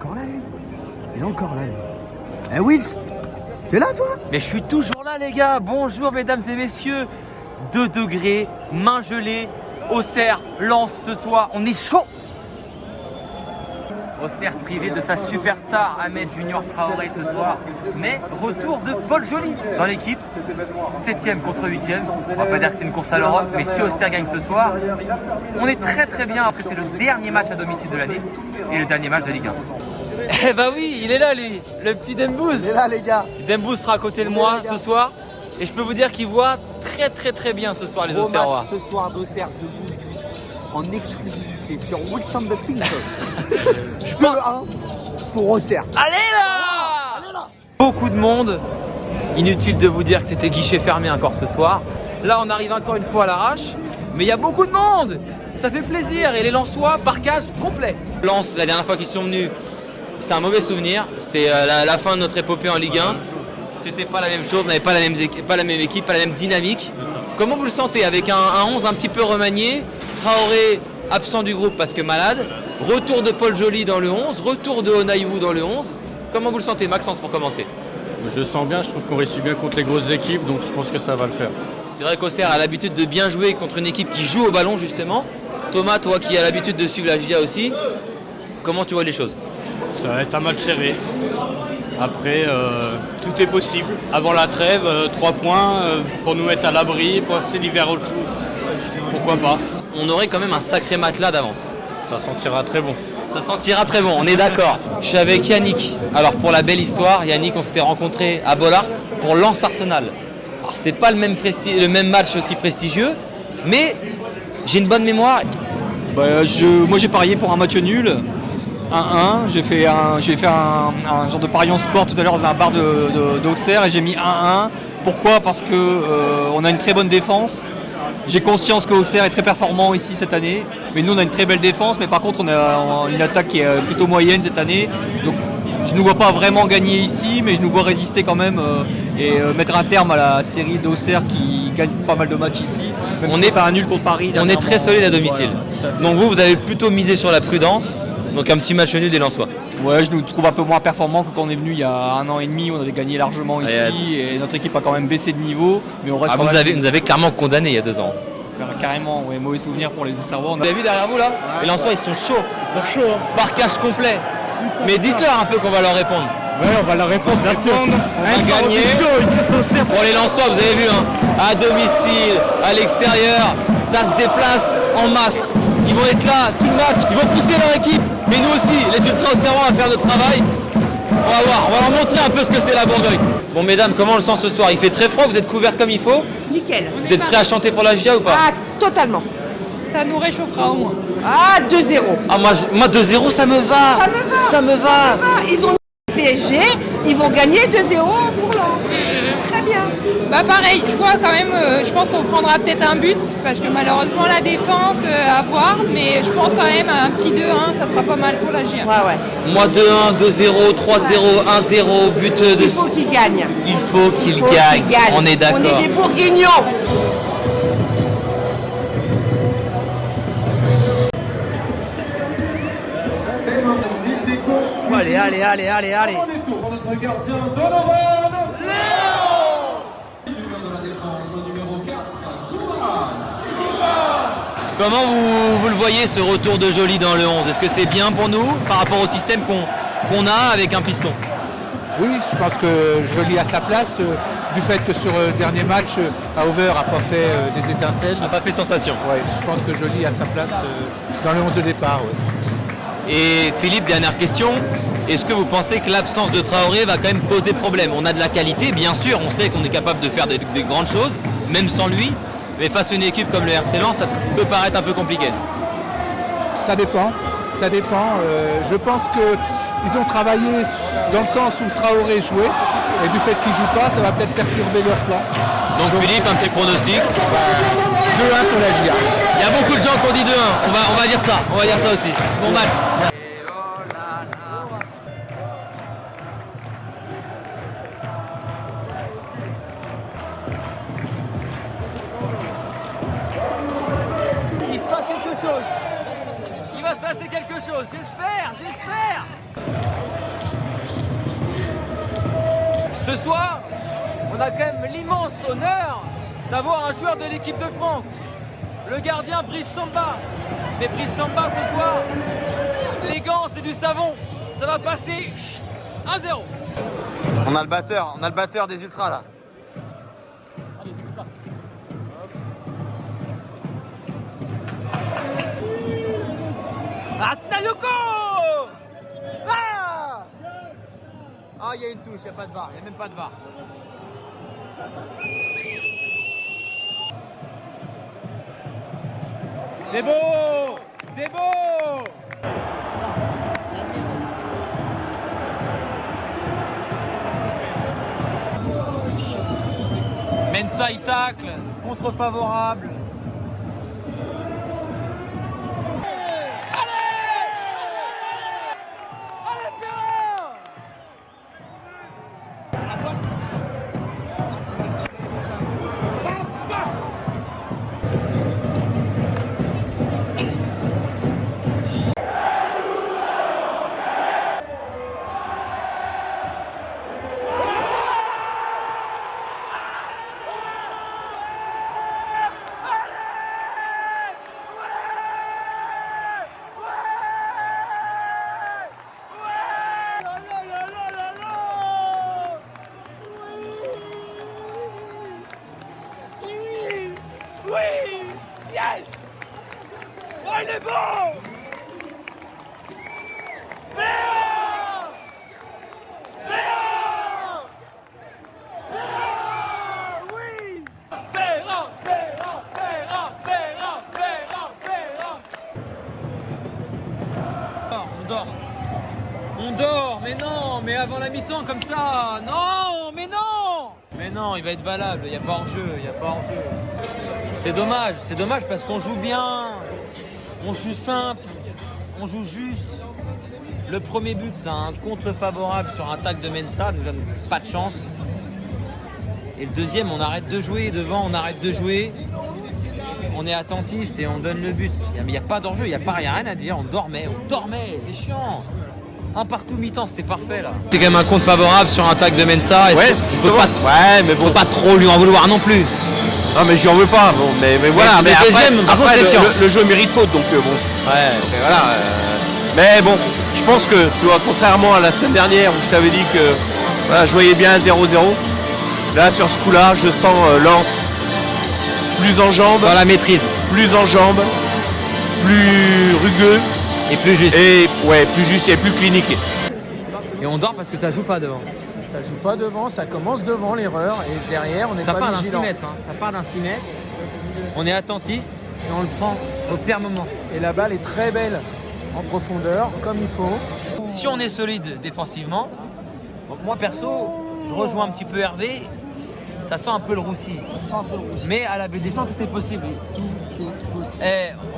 encore là, lui. Il est encore là, lui. Eh, Wills, t'es là, toi? Mais je suis toujours là, les gars. Bonjour, mesdames et messieurs. 2 degrés, main gelée, Auxerre, Lens ce soir. On est chaud. Auxerre privé de sa superstar Ahmed Junior Traoré ce soir. Mais retour de Paul Joly dans l'équipe. 7ème contre 8ème. On va pas dire que c'est une course à l'Europe, mais si Auxerre gagne ce soir, on est très bien parce que c'est le dernier match à domicile de l'année et le dernier match de Ligue 1. Eh bah oui, il est là lui, le petit Dembouz. Il est là, les gars. Dembouz sera à côté de moi ce soir. Et je peux vous dire qu'il voit très bien ce soir les Gros Auxerrois. match ce soir d'Auxerre, je vous le dis, en exclusivité sur Wilson the Pinker. 2-1 pour Auxerre. Allez là, Beaucoup de monde. Inutile de vous dire que c'était guichet fermé encore ce soir. Là, on arrive encore une fois à l'arrache. Mais il y a beaucoup de monde. Ça fait plaisir. Et les Lensois, parquage complet. Lens, la dernière fois qu'ils sont venus, c'était un mauvais souvenir. C'était la fin de notre épopée en Ligue 1. C'était pas la même chose, on n'avait pas la même équipe, pas la même dynamique. Comment vous le sentez avec un 11 un petit peu remanié, Traoré absent du groupe parce que malade, retour de Paul Joly dans le 11, retour de Onayou dans le 11. Comment vous le sentez, Maxence, pour commencer? Je le sens bien, je trouve qu'on réussit bien contre les grosses équipes, donc je pense que ça va le faire. C'est vrai qu'Auxerre a l'habitude de bien jouer contre une équipe qui joue au ballon justement. Thomas, toi qui as l'habitude de suivre la GIA aussi, comment tu vois les choses? Ça va être un match serré. Après, tout est possible. Avant la trêve, 3 points pour nous mettre à l'abri, pour passer l'hiver autre chose. Pourquoi pas? On aurait quand même un sacré matelas d'avance. Ça sentira très bon. Ça sentira très bon, on est d'accord. Je suis avec Yannick. Alors pour la belle histoire, Yannick, on s'était rencontré à Bollaert pour Lens Arsenal. Alors c'est pas le même match aussi prestigieux, mais j'ai une bonne mémoire. Moi j'ai parié pour un match nul. 1-1, j'ai fait un genre de pari en sport tout à l'heure dans un bar d'Auxerre et j'ai mis 1-1. Pourquoi? Parce que on a une très bonne défense. J'ai conscience qu'Auxerre est très performant ici cette année, mais nous on a une très belle défense, mais par contre on a une attaque qui est plutôt moyenne cette année. Donc je ne nous vois pas vraiment gagner ici, mais je nous vois résister quand même et mettre un terme à la série d'Auxerre qui gagne pas mal de matchs ici. Même si on fait un nul contre Paris. On est très solide à domicile. Donc vous avez plutôt misé sur la prudence. Donc un petit match nul des Lensois. Ouais, je nous trouve un peu moins performants que quand on est venu il y a 1 an et demi, on avait gagné largement ici et notre équipe a quand même baissé de niveau. Mais on reste vous nous avez clairement condamné il y a 2 ans. Carrément, ouais, mauvais souvenir pour les Auxerrois. Vous avez vu derrière vous là? Les Lensois ils sont chauds. Ils sont chauds. Parquage complet. Mais dites-leur un peu qu'on va leur répondre. Ouais, on va leur répondre, bien sûr. On va gagner. Pour les Lensois, vous avez vu, hein, à domicile, à l'extérieur, ça se déplace en masse. Ils vont être là tout le match, ils vont pousser leur équipe. Mais nous aussi, les ultras auxerrois, on va faire notre travail. On va voir, on va leur montrer un peu ce que c'est la Bourgogne. Bon mesdames, comment on le sent ce soir? Il fait très froid, vous êtes couvertes comme il faut? Nickel. Vous êtes prêts à chanter pour la GIA ou pas? Ah, totalement. Ça nous réchauffera au moins. Ah, 2-0. Ah moi 2-0 ça me va. Ça me va. Ça me va. Ah, ils ont le PSG, ils vont gagner 2-0 pour Lens. Très bien. Bah pareil, je vois quand même, je pense qu'on prendra peut-être un but, parce que malheureusement la défense à voir, mais je pense quand même à un petit 2-1, ça sera pas mal pour la GIA. Ouais, ouais. Moi 2-1, 2-0, 3-0, 1-0, but de... Il faut qu'ils gagnent. Il faut qu'ils gagnent. On est d'accord. On est des Bourguignons. Allez. Notre gardien Donovan Léo. De la défense, le numéro 4, Jouan. Comment vous le voyez ce retour de Joly dans le 11? Est-ce que c'est bien pour nous par rapport au système qu'on a avec un piston? Oui, je pense que Joly a sa place, du fait que sur le dernier match, Hauver n'a pas fait des étincelles. N'a pas fait sensation. Ouais, je pense que Joly a sa place dans le 11 de départ. Ouais. Et Philippe, dernière question. Est-ce que vous pensez que l'absence de Traoré va quand même poser problème? On a de la qualité, bien sûr, on sait qu'on est capable de faire des grandes choses, même sans lui. Mais face à une équipe comme le RC Lens, ça peut paraître un peu compliqué. Ça dépend. Je pense qu'ils ont travaillé dans le sens où Traoré jouait, et du fait qu'il ne joue pas, ça va peut-être perturber leur plan. Donc Philippe, un petit pronostic? 2-1 pour la GIA. Il y a beaucoup de gens qui ont dit 2-1, on va dire ça aussi. Bon match. Il se passe quelque chose. Il va se passer quelque chose, j'espère. Ce soir, on a quand même l'immense honneur d'avoir un joueur de l'équipe de France, le gardien Brice Samba. Mais Brice Samba ce soir, les gants c'est du savon, ça va passer 1-0. On a le batteur des ultras là. Ah, Sinayoko! Ah! Ah, il y a une touche, il n'y a pas de VAR, il n'y a même pas de VAR. C'est beau! C'est beau! Mensah il tacle, contre favorable. Oui! Yes! Oh, il est bon! Béa! Béa! Béa! Oui! Béa! Béa! Béa! Béa! Béa! Béa! On dort, mais non, mais avant la mi-temps comme ça, non, mais non! Mais non, il va être valable, il n'y a pas hors-jeu, il n'y a pas hors-jeu. C'est dommage parce qu'on joue bien, on joue simple, on joue juste. Le premier but, c'est un contre favorable sur un tac de Mensah, nous n'avons pas de chance. Et le deuxième, on arrête de jouer, devant on arrête de jouer. On est attentiste et on donne le but. Mais il n'y a pas d'enjeu, il n'y a rien à dire, on dormait, c'est chiant. Un partout mi-temps, c'était parfait là. C'est quand même un compte favorable sur un tac de Mensah. Ouais, mais bon, pas trop lui en vouloir non plus. Non mais j'y en veux pas, bon, mais voilà, mais après le jeu mérite faute, donc bon. Ouais. Voilà, mais bon, je pense que, tu vois, contrairement à la semaine dernière où je t'avais dit que voilà, je voyais bien 0-0, là sur ce coup-là, je sens Lens plus en jambes. Dans la maîtrise. Plus en jambes, plus rugueux. Et plus juste. Et ouais, plus juste et plus clinique. Et on dort parce que ça joue pas devant. Ça joue pas devant, ça commence devant l'erreur et derrière on n'est pas part d'un 6 vigilant. mètres, hein. Ça part d'un 6 mètres. On est attentiste et on le prend au pire moment. Et la balle est très belle en profondeur, comme il faut. Si on est solide défensivement, moi perso, je rejoins un petit peu Hervé. Ça sent un peu le roussi. Mais à la baie des champs, tout est possible. Tout est possible.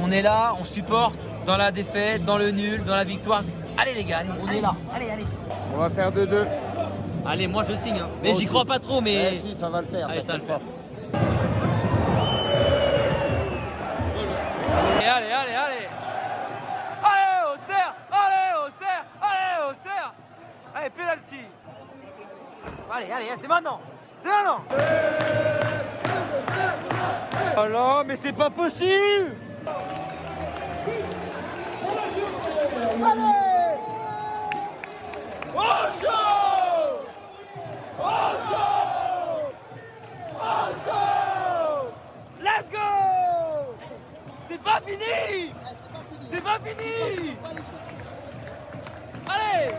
On est là, on supporte dans la défaite, dans le nul, dans la victoire. Allez les gars, allez, On est là. Allez. On va faire 2-2. Allez, moi je signe. Hein. Mais j'y crois pas trop, mais. Eh si, ça va le faire. Allez, ça va le faire. Allez. Allez, au cerf. Allez, penalty. Allez, c'est maintenant. Oh là, mais c'est pas possible. Let's go! C'est pas fini! Allez!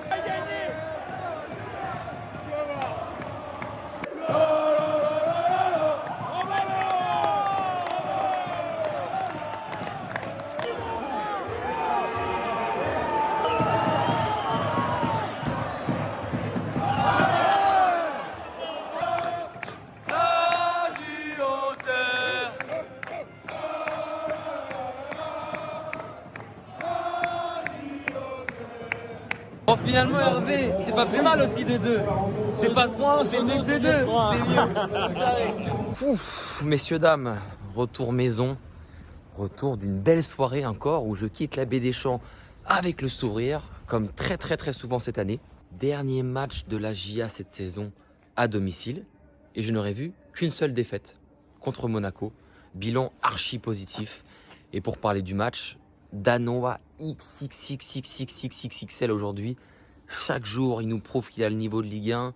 Bon, finalement, Hervé, c'est pas plus mal aussi de 2. C'est pas 3, c'est mieux que de 2. C'est mieux. Ouf, messieurs, dames, retour maison. Retour d'une belle soirée encore où je quitte la baie des Champs avec le sourire, comme très souvent cette année. Dernier match de la JA cette saison. à domicile et je n'aurais vu qu'une seule défaite contre Monaco. Bilan archi positif. Et pour parler du match, Danois XXXXXXXL aujourd'hui. Chaque jour, il nous prouve qu'il a le niveau de Ligue 1.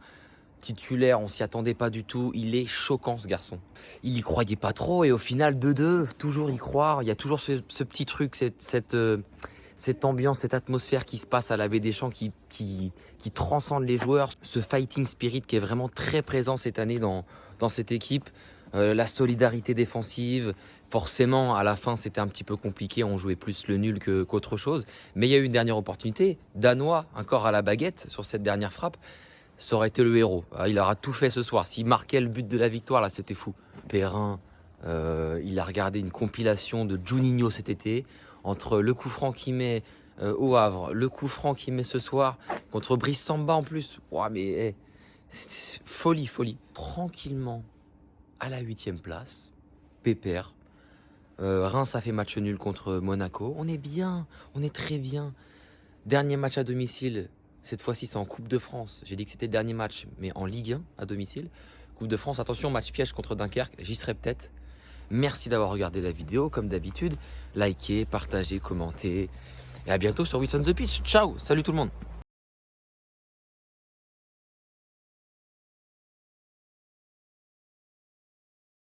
Titulaire, on s'y attendait pas du tout. Il est choquant, ce garçon. Il y croyait pas trop et au final 2-2, toujours y croire. Il y a toujours ce petit truc, cette ambiance, cette atmosphère qui se passe à la Baie des Champs qui transcende les joueurs. Ce fighting spirit qui est vraiment très présent cette année dans cette équipe. La solidarité défensive. Forcément, à la fin, c'était un petit peu compliqué. On jouait plus le nul qu'autre chose. Mais il y a eu une dernière opportunité. Danois, encore à la baguette sur cette dernière frappe. Ça aurait été le héros. Il aura tout fait ce soir. S'il marquait le but de la victoire, là, c'était fou. Perrin, il a regardé une compilation de Juninho cet été. Entre le coup franc qu'il met au Havre, le coup franc qu'il met ce soir, contre Brice Samba en plus. Ouah, mais c'est folie. Tranquillement, à la 8e place, pépère. Reims a fait match nul contre Monaco. On est bien, on est très bien. Dernier match à domicile. Cette fois-ci, c'est en Coupe de France. J'ai dit que c'était le dernier match, mais en Ligue 1 à domicile. Coupe de France, attention, match piège contre Dunkerque. J'y serai peut-être. Merci d'avoir regardé la vidéo, comme d'habitude. Likez, partagez, commentez. Et à bientôt sur Wits on the Pitch. Ciao, salut tout le monde.